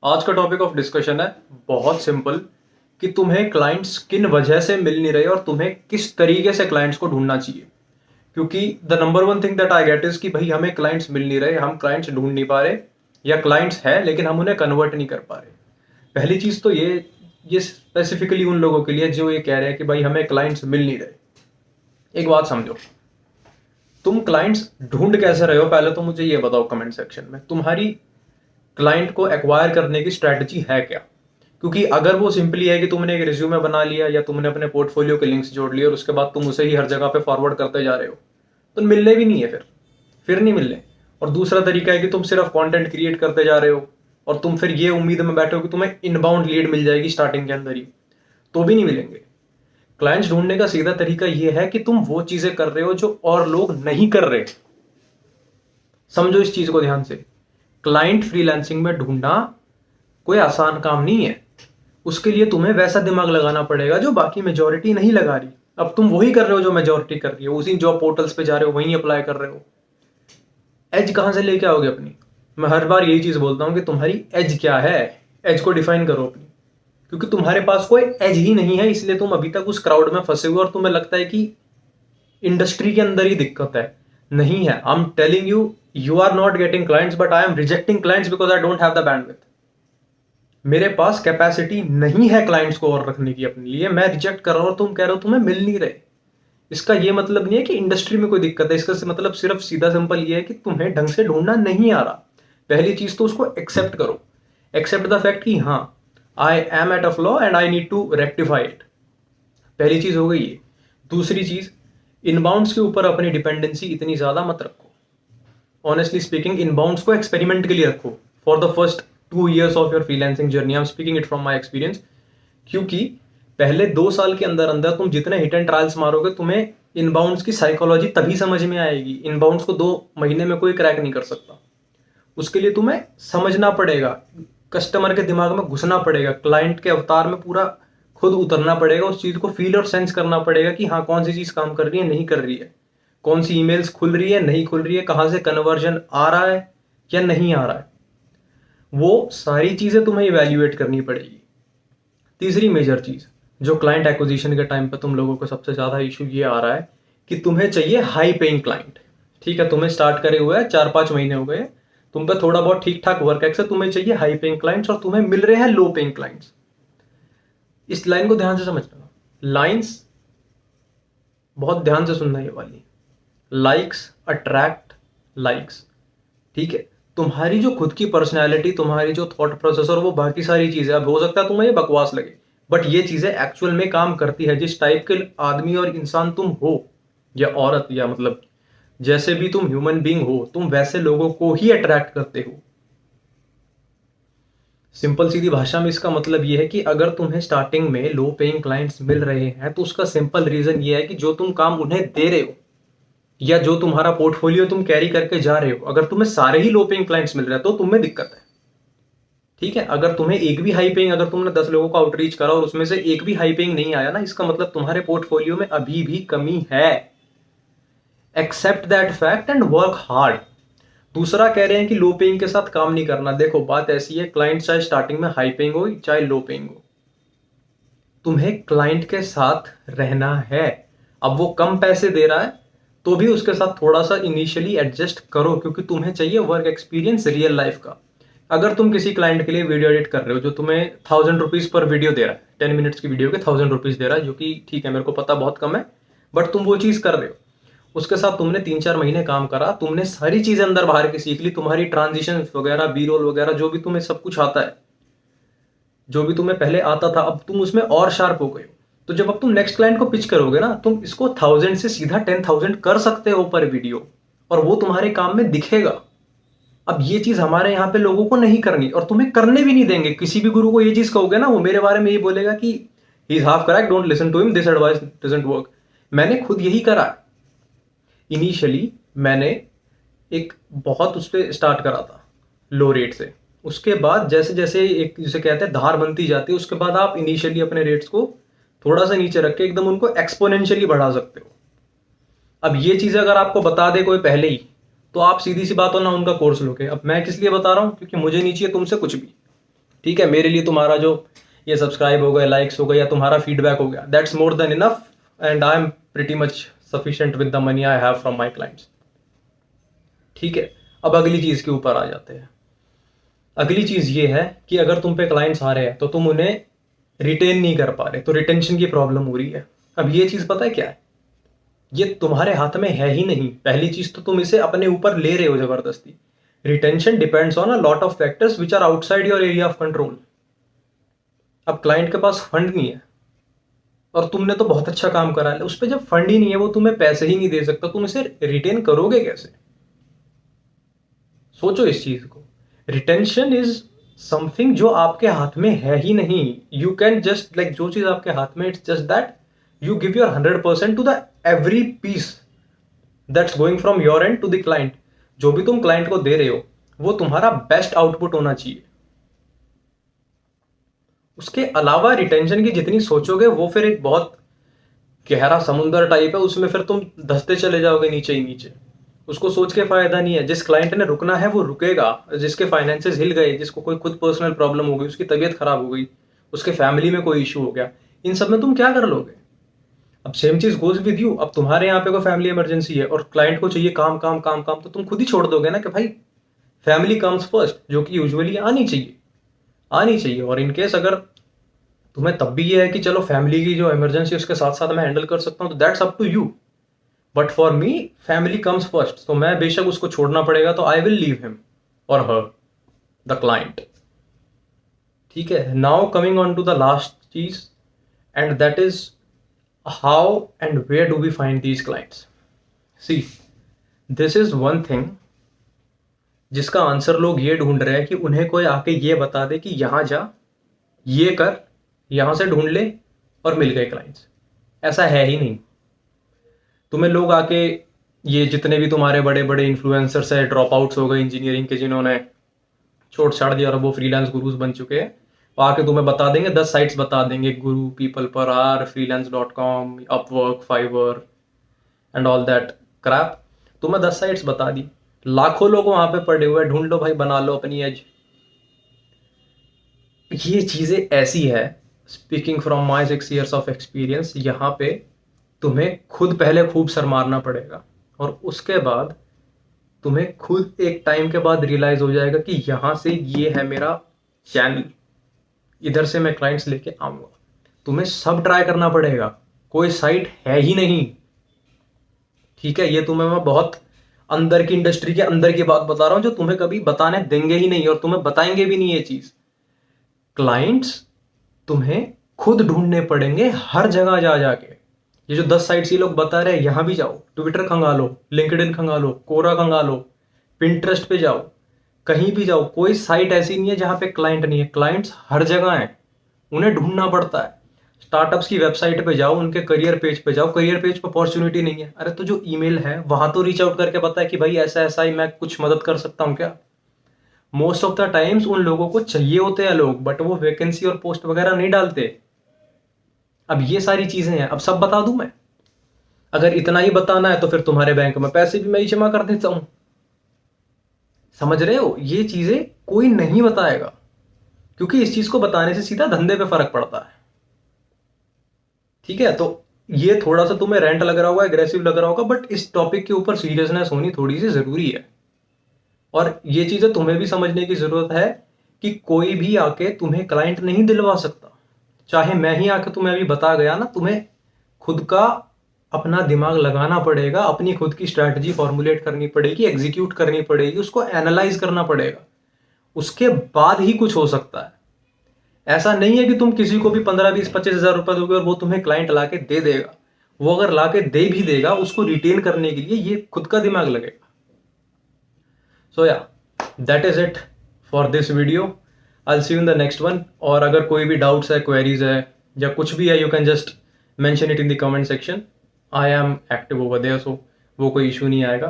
आज का topic of discussion है बहुत सिंपल कि तुम्हें क्लाइंट्स किन वजह से मिल नहीं रहे और तुम्हें किस तरीके से क्लाइंट्स को ढूंढना चाहिए। क्योंकि the number one thing that I get is कि भाई हमें क्लाइंट्स मिल नहीं रहे, हम क्लाइंट्स ढूंढ नहीं पा रहे, या क्लाइंट्स है लेकिन हम उन्हें कन्वर्ट नहीं कर पा रहे। पहली चीज तो ये स्पेसिफिकली उन लोगों के लिए जो ये कह रहे हैं कि भाई हमें क्लाइंट्स मिल नहीं रहे। एक बात समझो, तुम क्लाइंट्स ढूंढ कैसे रहे हो पहले तो मुझे ये बताओ कमेंट सेक्शन में, तुम्हारी क्लाइंट को एक्वायर करने की स्ट्रैटेजी है क्या। क्योंकि अगर वो सिंपली है कि तुमने एक रिज्यूमे बना लिया या तुमने अपने पोर्टफोलियो के लिंक्स जोड़ लिए और उसके बाद तुम उसे ही हर जगह पे फॉरवर्ड करते जा रहे हो, तो मिलने भी नहीं है, फिर नहीं मिलने। और दूसरा तरीका है कि तुम सिर्फ कंटेंट क्रिएट करते जा रहे हो और तुम फिर ये उम्मीद में बैठे हो कि तुम्हें इनबाउंड लीड मिल जाएगी स्टार्टिंग के अंदर ही, तो भी नहीं मिलेंगे। क्लाइंट्स ढूंढने का सीधा तरीका ये है कि तुम वो चीजें कर रहे हो जो और लोग नहीं कर रहे। समझो इस चीज को ध्यान से, क्लाइंट फ्रीलांसिंग में ढूंढना कोई आसान काम नहीं है। उसके लिए तुम्हें वैसा दिमाग लगाना पड़ेगा जो बाकी मेजोरिटी नहीं लगा रही। अब तुम वही कर रहे हो जो मेजोरिटी कर रही है, उसी जॉब पोर्टल्स पे जा रहे हो, वहीं अप्लाई कर रहे हो। एज कहां से लेके आओगे अपनी? मैं हर बार यही चीज बोलता हूं कि तुम्हारी एज क्या है, एज को डिफाइन करो अपनी। क्योंकि तुम्हारे पास कोई एज ही नहीं है, इसलिए तुम अभी तक उस क्राउड में फंसे हुए और तुम्हें लगता है कि इंडस्ट्री के अंदर ही दिक्कत है। नहीं है। I am telling you, you are not getting clients but I am rejecting clients because I don't have the bandwidth. मेरे पास कैपेसिटी नहीं है क्लाइंट्स को और रखने की अपने लिए, मैं रिजेक्ट कर रहा हूं और तुम कह रहे हो तुम्हें मिल नहीं रहे। इसका ये मतलब नहीं है कि इंडस्ट्री में कोई दिक्कत है, इसका मतलब सिर्फ सीधा सिंपल ये है कि तुम्हें ढंग से ढूंढना नहीं आ रहा। पहली चीज तो उसको एक्सेप्ट करो, एक्सेप्ट द फैक्ट कि हाँ, I am at a flaw and I need to rectify it. पहली चीज हो गई ये। दूसरी चीज, इनबाउंड्स के ऊपर अपनी डिपेंडेंसी इतनी ज्यादा मत रखो। ऑनेस्टली स्पीकिंग, इनबाउंड्स को एक्सपेरिमेंट के लिए रखो for the first 2 years of your freelancing journey. I am speaking it from my experience. क्योंकि पहले 2 साल के अंदर अंदर तुम जितने हिट एंड ट्रायल्स मारोगे, तुम्हें इनबाउंड्स की साइकोलॉजी तभी समझ में आएगी। इनबाउंड्स को 2 महीने में कोई क्रैक नहीं कर सकता। उसके लिए तुम्हें समझना पड़ेगा, कस्टमर के दिमाग में घुसना पड़ेगा, क्लाइंट के अवतार में पूरा खुद उतरना पड़ेगा, उस चीज को फील और सेंस करना पड़ेगा कि हाँ, कौन सी चीज काम कर रही है, नहीं कर रही है, कौन सी ईमेल्स खुल रही है, नहीं खुल रही है, कहां से कन्वर्जन आ रहा है या नहीं आ रहा है। वो सारी चीजें तुम्हें इवेल्युएट करनी पड़ेगी। तीसरी मेजर चीज जो क्लाइंट एक्विजिशन के टाइम पे तुम लोगों को सबसे ज्यादा इशू ये आ रहा है कि तुम्हें चाहिए हाई पेइंग क्लाइंट। ठीक है, तुम्हें स्टार्ट करे हुए 4-5 महीने हो गए, तुम पे थोड़ा बहुत ठीक ठाक वर्क एक्स है, तुम्हें चाहिए हाई पेइंग क्लाइंट्स और तुम्हें मिल रहे हैं लो पेइंग क्लाइंट्स। इस लाइन को ध्यान से समझना, लाइंस बहुत ध्यान से सुनना ये वाली। Likes attract likes. ठीक है, तुम्हारी जो खुद की पर्सनैलिटी, तुम्हारी जो थॉट प्रोसेस और वो बाकी सारी चीजें, अब हो सकता है तुम्हें ये बकवास लगे, बट ये चीजें एक्चुअल में काम करती है। जिस टाइप के आदमी और इंसान तुम हो या औरत, या मतलब जैसे भी तुम ह्यूमन बीइंग हो, तुम वैसे लोगों को ही अट्रैक्ट करते हो। सिंपल सीधी भाषा में इसका मतलब ये है कि अगर तुम्हें स्टार्टिंग में लो पेइंग क्लाइंट्स मिल रहे हैं तो उसका सिंपल रीजन ये है कि जो तुम काम उन्हें दे रहे हो या जो तुम्हारा पोर्टफोलियो तुम कैरी करके जा रहे हो, अगर तुम्हें सारे ही लो पेइंग क्लाइंट्स मिल रहे हैं तो तुम्हें दिक्कत है। ठीक है, अगर तुम्हें एक भी हाई पेइंग, अगर तुमने 10 लोगों को आउटरीच करा और उसमें से एक भी हाई पेइंग नहीं आया ना, इसका मतलब तुम्हारे पोर्टफोलियो में अभी भी कमी है। Accept that fact and work hard. दूसरा कह रहे हैं कि लो पेइंग के साथ काम नहीं करना। देखो बात ऐसी है, क्लाइंट चाहे स्टार्टिंग में हाई पेइंग हो चाहे लो पेइंग हो, तुम्हें क्लाइंट के साथ रहना है। अब वो कम पैसे दे रहा है तो भी उसके साथ थोड़ा सा इनिशियली एडजस्ट करो, क्योंकि तुम्हें चाहिए वर्क एक्सपीरियंस रियल लाइफ का। अगर तुम किसी क्लाइंट के लिए वीडियो एडिट कर रहे हो जो तुम्हें 1000 रुपीज पर वीडियो दे रहा है, 10 मिनट्स की वीडियो के 1000 रुपीज दे रहा है, जो कि ठीक है, मेरे को पता बहुत कम है, बट तुम वो चीज कर रहे हो, उसके साथ तुमने 3-4 महीने काम करा, तुमने सारी चीजें अंदर बाहर की सीख ली, तुम्हारी ट्रांजिशन वगैरह, बी रोल वगैरह, जो भी तुम्हें सब कुछ आता है, जो भी तुम्हें पहले आता था, अब तुम उसमें और शार्प हो गए हो। तो जब अब तुम नेक्स्ट क्लाइंट को पिच करोगे ना, तुम इसको 1000 से सीधा 10,000 कर सकते हो पर वीडियो, और वो तुम्हारे काम में दिखेगा। अब ये चीज हमारे यहाँ पे लोगों को नहीं करनी और तुम्हें करने भी नहीं देंगे। किसी भी गुरु को ये चीज कहोगे ना, वो मेरे बारे में ये बोलेगा कि he is half correct, don't listen to him, this advice doesn't work. मैंने खुद यही करा। इनिशियली मैंने एक बहुत उस पर स्टार्ट करा था लो रेट से, उसके बाद जैसे जैसे एक जिसे कहते हैं धार बनती जाती है, उसके बाद आप इनिशियली अपने रेट्स को थोड़ा सा नीचे रख के एकदम उनको एक्सपोनेंशियली बढ़ा सकते हो। अब ये चीजें अगर आपको बता दे कोई पहले ही, तो आप सीधी सी बात हो ना उनका कोर्स लोगे। अब मैं किस लिए बता रहा हूं, क्योंकि मुझे नहीं चाहिए तुमसे कुछ भी। ठीक है, मेरे लिए तुम्हारा जो ये सब्सक्राइब हो गया, लाइक्स हो गया या तुम्हारा फीडबैक हो गया, that's more than enough and I am pretty much sufficient with the money I have from my clients. ठीक है, अब अगली चीज के ऊपर आ जाते हैं। अगली चीज ये है कि अगर तुम पे क्लाइंट्स आ रहे हैं तो तुम उन्हें रिटेन नहीं कर पा रहे, तो रिटेंशन की प्रॉब्लम हो रही है। अब ये चीज पता है क्या है, ये तुम्हारे हाथ में है ही नहीं। पहली चीज तो तुम इसे अपने ऊपर ले रहे हो जबरदस्ती। Retention depends on a lot of factors which are outside your area of control. अब क्लाइंट के पास फंड नहीं है और तुमने तो बहुत अच्छा काम करा है, उस पर जब फंड ही नहीं है, वो तुम्हें पैसे ही नहीं दे सकता, तुम इसे रिटेन करोगे कैसे? सोचो इस चीज को। रिटेंशन इज समथिंग जो आपके हाथ में है ही नहीं। यू कैन जस्ट लाइक जो चीज आपके हाथ में, it's just that you give your 100% to the every piece that's going from your end to the client। जो भी तुम क्लाइंट को दे रहे हो वो तुम्हारा बेस्ट आउटपुट होना चाहिए। उसके अलावा रिटेंशन की जितनी सोचोगे वो फिर एक बहुत गहरा समुंदर टाइप है, उसमें फिर तुम धंसते चले जाओगे नीचे ही नीचे। उसको सोच के फायदा नहीं है। जिस क्लाइंट ने रुकना है वो रुकेगा, जिसके फाइनेंसेस हिल गए, जिसको कोई खुद पर्सनल प्रॉब्लम हो गई, उसकी तबीयत खराब हो गई, उसके फैमिली में कोई इशू हो गया, इन सब में तुम क्या कर लोगे? अब सेम चीज गोज विद यू। अब तुम्हारे यहाँ पे कोई फैमिली इमरजेंसी है और क्लाइंट को चाहिए काम काम काम काम, तो तुम खुद ही छोड़ दोगे ना कि भाई फैमिली कम्स फर्स्ट, जो कि यूजुअली आनी चाहिए। और इनकेस अगर तुम्हें तब भी ये है कि चलो फैमिली की जो इमरजेंसी उसके साथ साथ मैं हैंडल कर सकता हूँ, तो that's up to you. But for me family comes first, तो मैं बेशक उसको छोड़ना पड़ेगा तो आई विल लीव हिम और हर, द क्लाइंट। ठीक है, now coming on to the last चीज and that is how and where do we find these clients? See, this is one thing जिसका आंसर लोग ये ढूंढ रहे हैं कि उन्हें कोई आके ये बता दे कि यहां जा, ये कर, यहां से ढूंढ ले और मिल गए क्लाइंट्स। ऐसा है ही नहीं। तुम्हें लोग आके, ये जितने भी तुम्हारे बड़े बड़े इन्फ्लुएंसर्स है, ड्रॉप आउट्स हो गए इंजीनियरिंग के, जिन्होंने छोड़ छाड़ दिया और वो फ्रीलांस गुरुज बन चुके हैं, वो आके तुम्हें बता देंगे, 10 साइट्स बता देंगे, Guru, people per hour, freelance.com, Upwork, Fiverr and all that crap. तुम्हें 10 साइट्स बता दी, लाखों लोग वहां पे पड़े हुए, ढूंढ लो भाई, बना लो अपनी एज। ये चीजें ऐसी है, speaking from my 6 years of experience, यहाँ पे तुम्हें खुद पहले खूब सर मारना पड़ेगा और उसके बाद तुम्हें खुद एक टाइम के बाद रियलाइज हो जाएगा कि यहाँ से ये है मेरा चैनल, इधर से मैं क्लाइंट्स लेके आऊंगा। तुम्हें सब ट्राई करना पड़ेगा, कोई साइट है ही नहीं। ठीक है, ये तुम्हें मैं बहुत अंदर की इंडस्ट्री के अंदर की बात बता रहा हूं, जो तुम्हें कभी बताने देंगे ही नहीं और तुम्हें बताएंगे भी नहीं ये चीज। क्लाइंट्स तुम्हें खुद ढूंढने पड़ेंगे हर जगह जा जाके। ये जो 10 साइट्स ये लोग बता रहे हैं, यहां भी जाओ, ट्विटर खंगालो, लिंक्डइन खंगालो, कोरा खंगालो, पिंटरेस्ट पे जाओ, कहीं भी जाओ, कोई साइट ऐसी नहीं है जहां पे क्लाइंट नहीं है। क्लाइंट्स हर जगह हैं, उन्हें ढूंढना पड़ता है। स्टार्टअप्स की वेबसाइट पे जाओ, उनके करियर पेज पे जाओ, करियर पेज पे अपॉर्चुनिटी नहीं है, अरे तो जो ईमेल है वहां तो रीच आउट करके पता है कि भाई ऐसा ऐसा ही मैं कुछ मदद कर सकता हूँ क्या। मोस्ट ऑफ द टाइम्स उन लोगों को चाहिए होते हैं लोग, बट वो वैकेंसी और पोस्ट वगैरह नहीं डालते। अब ये सारी चीजें हैं। अब सब बता दूं मैं? अगर इतना ही बताना है तो फिर तुम्हारे बैंक में पैसे भी मैं ही जमा कर देता हूं। समझ रहे हो? ये चीजें कोई नहीं बताएगा, क्योंकि इस चीज को बताने से सीधा धंधे पे फर्क पड़ता है। ठीक है, तो ये थोड़ा सा तुम्हें रेंट लग रहा होगा, एग्रेसिव लग रहा होगा, बट इस टॉपिक के ऊपर सीरियसनेस होनी थोड़ी सी जरूरी है। और ये चीजें तुम्हें भी समझने की जरूरत है कि कोई भी आके तुम्हें क्लाइंट नहीं दिलवा सकता। चाहे मैं ही आके तुम्हें अभी बता गया ना, तुम्हें खुद का अपना दिमाग लगाना पड़ेगा, अपनी खुद की स्ट्रैटेजी फॉर्मुलेट करनी पड़ेगी, एग्जीक्यूट करनी पड़ेगी, उसको एनालाइज करना पड़ेगा, उसके बाद ही कुछ हो सकता है। ऐसा नहीं है कि तुम किसी को भी 15, 20, 25 हजार रुपए दोगे और वो तुम्हें क्लाइंट लाके दे देगा। वो अगर लाके दे भी देगा, उसको रिटेन करने के लिए ये खुद का दिमाग लगेगा। सो या that is it for this video. I will see you in the next one. और अगर कोई भी डाउट्स है, क्वेरीज है या कुछ भी है, you can just mention it in the comment section. I am active over there, so वो कोई इशू नहीं आएगा।